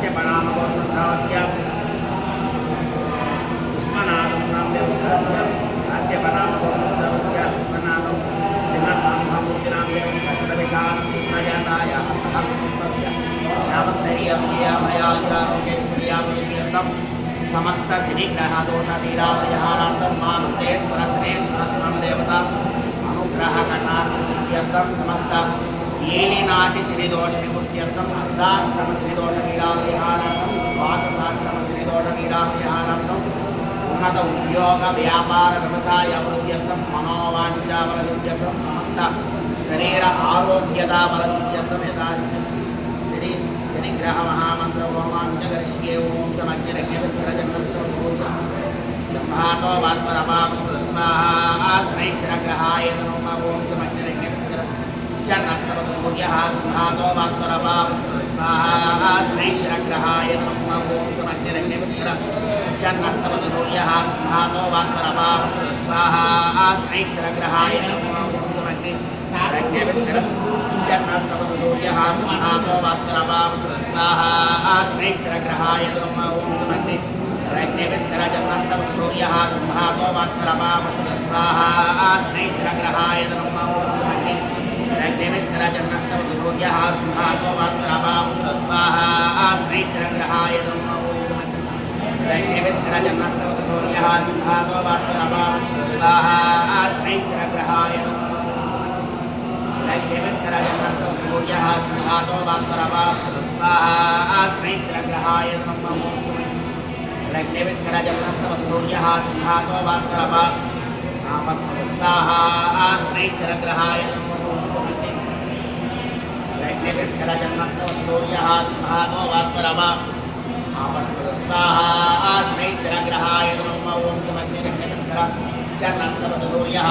अस्य बनामगोत्रस्य विश्वनाथं नाम देवस्य अस्य बनामगोत्रस्य विश्वनाथं सिंहसाम्भमूर्तिनां देवस्य सह कुटुम्बस्य श्यामस्तरीयविजयाभयागिरारोग्येश्वर्याभिवृद्ध्यर्थं समस्त शनिग्रहदोषपीडापरिहारार्थं मारुते सुरस्वरदेवता अनुग्रहकटाक्षसिद्ध्यर्थं समस्त ఏలినాటి శనిదోష నివృత్త్యర్థం అర్ధాష్టమ శనిదోష పీడాపరిహారార్థం ద్వాదశాష్టమ శనిదోష పీడాపరిహారార్థం ఉన్నత ఉద్యోగ వ్యాపార వ్యవసాయ అభివృద్ధ్యర్థం మనోవాంఛాబలసిద్ధ్యర్థం సమస్త శరీర ఆరోగ్యతాబలసిద్ధ్యర్థం యథాశక్తి శనిగ్రహ మహామంత్ర ఓమాంజగరిష్యే ఓం సమజ్ఞరజ్ఞస్వరజన్మస్తో సంభాతో వాత్మరపాస్వాహా శనైశ్చరగ్రహాయ నమః ఓం సమజ్ఞరజ్ఞస్వర चन्नस्तवतुर्यः सिंहातो वाक्परपावस्वाहा स्नैश्चरग्रहाय नमः ओं समज्ञरज्ञविस्कर चन्नस्तवतुर्यः सिंहातो वाक्परपावस्वाहा स्नैश्चरग्रहाय नमः ओं समज्ञरज्ञविस्कर चन्नस्तवतुर्यः सिंहातो वाक्परपावस्वाहा स्नैश्चरग्रहाय नमः ओं समज्ञरज्ञविस्कर चन्नस्तवतुर्यः सिंहातो वाक्परपावस्वाहा स्नैश्चरग्रहाय नमः ओं रज्ञविस्करजन्नस्तवतुर्यः सिंहातो वाक्परपावस्वाहा स्नैश्चरग्रहाय नमः ओं रज्ञविस्करजन्नस्तवतुर्यः सिंहातो वाक्परपावस्वाहा स्नैश्चरग्रहाय नमः रज्ञविस्करजन्नस्तवतुर्यः सिंहातो वाक्परपावस्वाहा स्नैश्चरग्रहाय नमः ओं रज्ञविस्करजन्नस्तवतुर्यः सिंहातो वाक्परपावस्वाहा स्नैश्चरग्रहाय नमः रज्ञविस्करजन्मस्तवतुर्यः सिंहातो वाक्परपावस्वाहा स्नैश्चरग्रहाय नमः ओं समज्ञरज्ञविस्कर चन्नस्तवतुर्यः